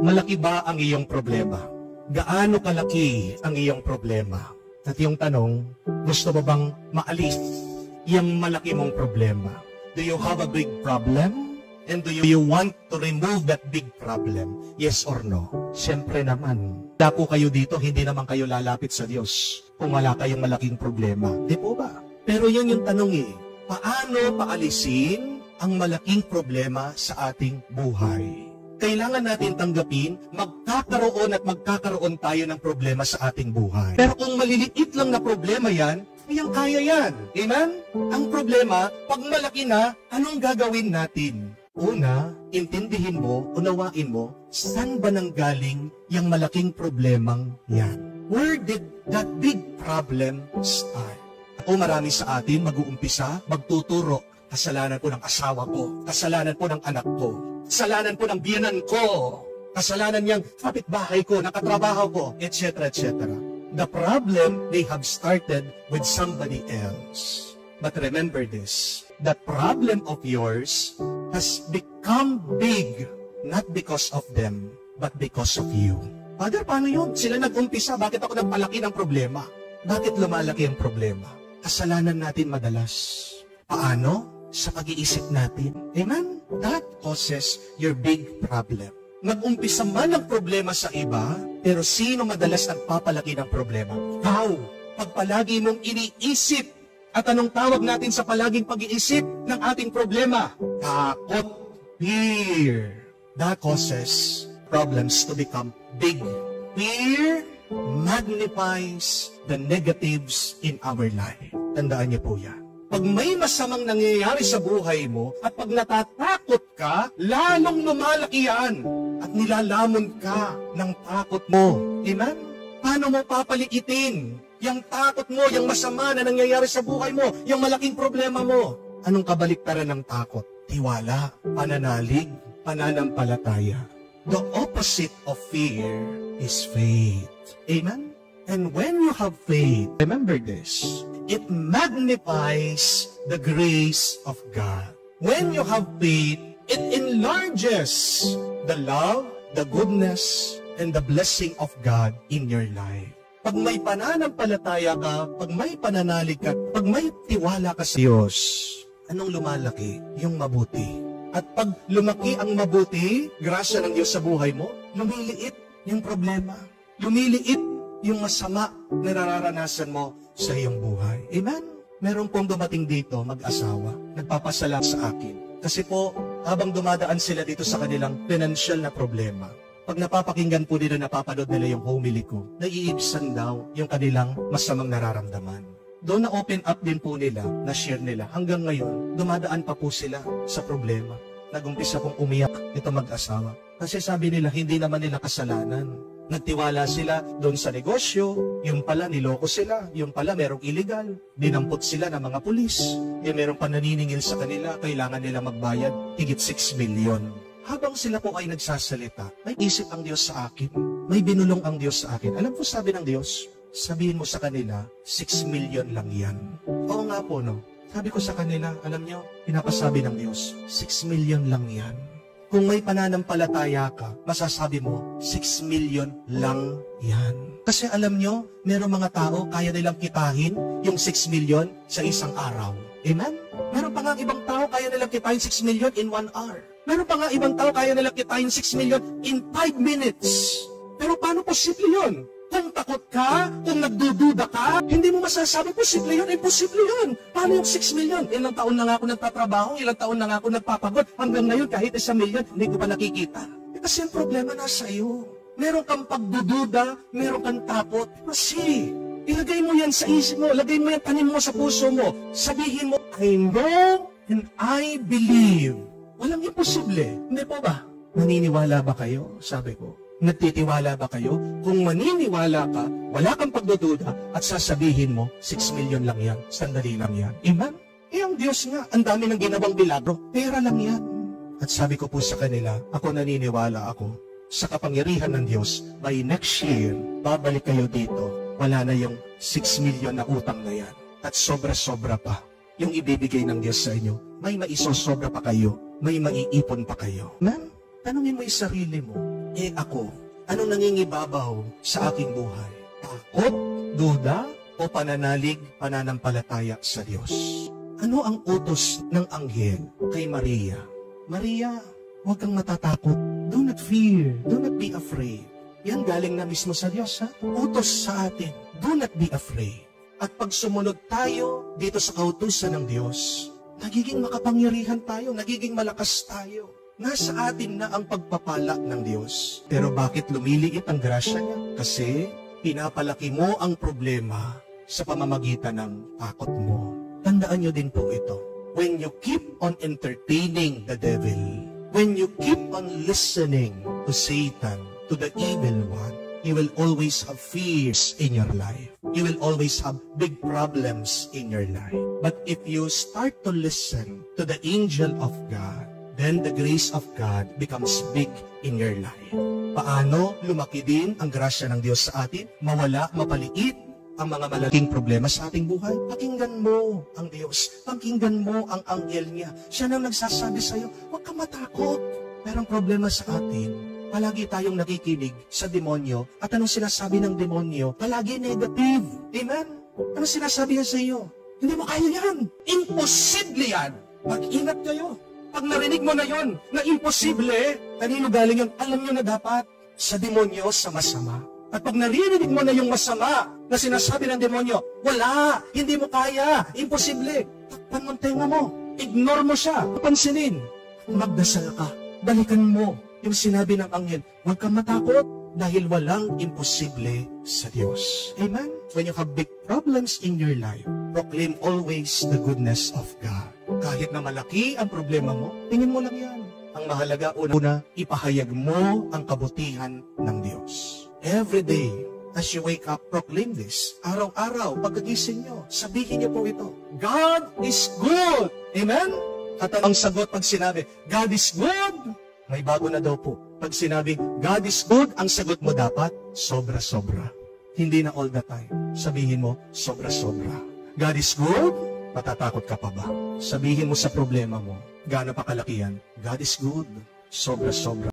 Malaki ba ang iyong problema? Gaano kalaki ang iyong problema? At yung tanong, gusto mo bang maalis yung malaki mong problema? Do you have a big problem? And do you want to remove that big problem? Yes or no? Siyempre naman. Dako kayo dito, hindi naman kayo lalapit sa Diyos kung wala kayong malaking problema. Di po ba? Pero yun yung tanong eh. Paano paalisin ang malaking problema sa ating buhay? Kailangan natin tanggapin, magkakaroon tayo ng problema sa ating buhay. Pero kung maliliit lang na problema yan, kaya yan. Amen? Ang problema, pag malaki na, anong gagawin natin? Una, intindihin mo, unawain mo, saan ba nanggaling yung malaking problemang yan? Where did that big problem start? Ako marami sa atin mag-uumpisa, magtuturo, kasalanan ko ng asawa ko, kasalanan ko ng anak ko, kasalanan ko ng biyanan ko, kasalanan niyang kapitbahay ko, nakatrabaho ko, etc. etc. The problem may have started with somebody else. But remember this, that problem of yours has become big, not because of them, but because of you. Father, paano yun? Sila nag-umpisa, bakit ako nagpalaki ng problema? Bakit lumalaki ang problema? Kasalanan natin madalas. Paano? Sa pag-iisip natin. Amen? That causes your big problem. Nag-umpisa man ang problema sa iba, pero sino madalas nagpapalaki ng problema? Ikaw. Pag palagi mong iniisip, at anong tawag natin sa palaging pag-iisip ng ating problema? Takot. Fear. That causes problems to become big. Fear magnifies the negatives in our life. Tandaan niyo po yan. Pag may masamang nangyayari sa buhay mo, at pag natatakot ka, lalong lumalaki yan. At nilalamon ka ng takot mo. Amen? Paano mo papalikitin yung takot mo, yung masama na nangyayari sa buhay mo, yung malaking problema mo? Anong kabaliktaran ng takot? Tiwala, pananalig, pananampalataya. The opposite of fear is faith. Amen? And when you have faith, remember this, it magnifies the grace of God. When you have faith, it enlarges the love, the goodness, and the blessing of God in your life. Pag may pananampalataya ka, pag may pananalig ka, pag may tiwala ka sa Diyos, anong lumalaki? Yung mabuti. At pag lumaki ang mabuti, grasya ng Diyos sa buhay mo, lumiliit yung problema. Lumiliit yung masama na nararanasan mo sa iyong buhay. Amen? Meron pong dumating dito, mag-asawa, nagpapasalam sa akin. Kasi po, habang dumadaan sila dito sa kanilang financial na problema, pag napapakinggan po nila, napapanood nila yung homily ko, naiibsan daw yung kanilang masamang nararamdaman. Doon na open up din po nila, na share nila. Hanggang ngayon, dumadaan pa po sila sa problema. Nagumpisa pong umiyak ito mag-asawa. Kasi sabi nila, hindi naman nila kasalanan. Nagtiwala sila doon sa negosyo, yung pala niloko sila, yung pala merong illegal, dinampot sila ng mga pulis, yung merong pananiningil sa kanila, kailangan nila magbayad, higit 6 million. Habang sila po ay nagsasalita, may isip ang Diyos sa akin, may binulong ang Diyos sa akin. Alam po sabi ng Diyos, sabihin mo sa kanila, 6 million lang yan. Oo nga po, no? Sabi ko sa kanila, alam nyo, pinapasabi ng Diyos, 6 million lang yan. Kung may pananampalataya ka, masasabi mo, 6 million lang yan. Kasi alam nyo, merong mga tao, kaya nilang kitahin yung 6 million sa isang araw. Amen? Meron pa nga ibang tao, kaya nilang kitahin 6 million in 1 hour. Meron pa nga ibang tao, kaya nilang kitahin 6 million in 5 minutes. Pero paano posible yun? Kung takot ka, kung nagdududa ka, hindi mo masasabi, posible yun, imposible yun. Paano yung 6 million? Ilang taon na nga ako nagtatrabaho, ilang taon na nga ako nagpapagod, hanggang ngayon kahit 1 million, hindi ko pa nakikita. Kasi ang problema nasa iyo. Meron kang pagdududa, meron kang takot. Kasi, ilagay mo yan sa isip mo, lagay mo yan, tanim mo sa puso mo. Sabihin mo, I know and I believe. Walang imposible. Hindi po ba? Naniniwala ba kayo? Sabi ko. Nagtitiwala ba kayo? Kung maniniwala ka, wala kang pagdududa at sasabihin mo, 6 million lang yan, sandali lang yan. Amen? Eh ang Diyos nga, ang dami ng ginawang milagro, pera lang yan. At sabi ko po sa kanila, ako naniniwala ako, sa kapangyarihan ng Diyos, by next year, babalik kayo dito, wala na yung 6 million na utang na yan. At sobra-sobra pa, yung ibibigay ng Diyos sa inyo, may maisosobra pa kayo, may maiipon pa kayo. Amen? Tanungin mo yung sarili mo, Ako, anong nangingibabaw sa aking buhay? Takot, duda, o pananalig, pananampalataya sa Diyos? Ano ang utos ng anghel kay Maria? Maria, huwag kang matatakot. Do not fear. Do not be afraid. Yan galing na mismo sa Diyos, ha? Utos sa atin. Do not be afraid. At pag sumunod tayo dito sa kautusan ng Diyos, nagiging makapangyarihan tayo, nagiging malakas tayo. Nasa atin na ang pagpapala ng Diyos. Pero bakit lumiliit ang grasya niya? Kasi pinapalaki mo ang problema sa pamamagitan ng takot mo. Tandaan niyo din po ito. When you keep on entertaining the devil, when you keep on listening to Satan, to the evil one, you will always have fears in your life. You will always have big problems in your life. But if you start to listen to the angel of God, then the grace of God becomes big in your life. Paano lumaki din ang grasya ng Diyos sa atin? Mawala, mapaliit ang mga malaking problema sa ating buhay. Pakinggan mo ang Diyos. Pakinggan mo ang anghel niya. Siya nang nagsasabi sa iyo, huwag kang matakot. Pero ang problema sa atin, palagi tayong nakikinig sa demonyo. At anong sinasabi ng demonyo? Palagi negative. Amen? Anong sinasabi niya sa iyo? Hindi mo kaya yan. Imposible yan. Mag-ingat kayo. Pag narinig mo na yon, na imposible, kanino galing yun? Alam nyo na dapat sa demonyo, sa masama. At pag narinig mo na yung masama na sinasabi ng demonyo, wala, hindi mo kaya, imposible. Takpan mo ang tenga mo. Ignore mo siya. Pansinin. Magdasal ka. Balikan mo yung sinabi ng anghel. Huwag kang matakot dahil walang imposible sa Diyos. Amen? When you have big problems in your life, proclaim always the goodness of God. Kahit na malaki ang problema mo, tingin mo lang yan. Ang mahalaga, una, ipahayag mo ang kabutihan ng Diyos. Every day, as you wake up, proclaim this. Araw-araw, pagkagising nyo, sabihin niyo po ito. God is good. Amen? At ang sagot pag sinabi, God is good, may bago na daw po. Pag sinabi, God is good, ang sagot mo dapat, sobra-sobra. Hindi na all the time. Sabihin mo, sobra-sobra. God is good, matatakot ka pa ba? Sabihin mo sa problema mo, gaano pa kalaki yan? God is good, sobra-sobra.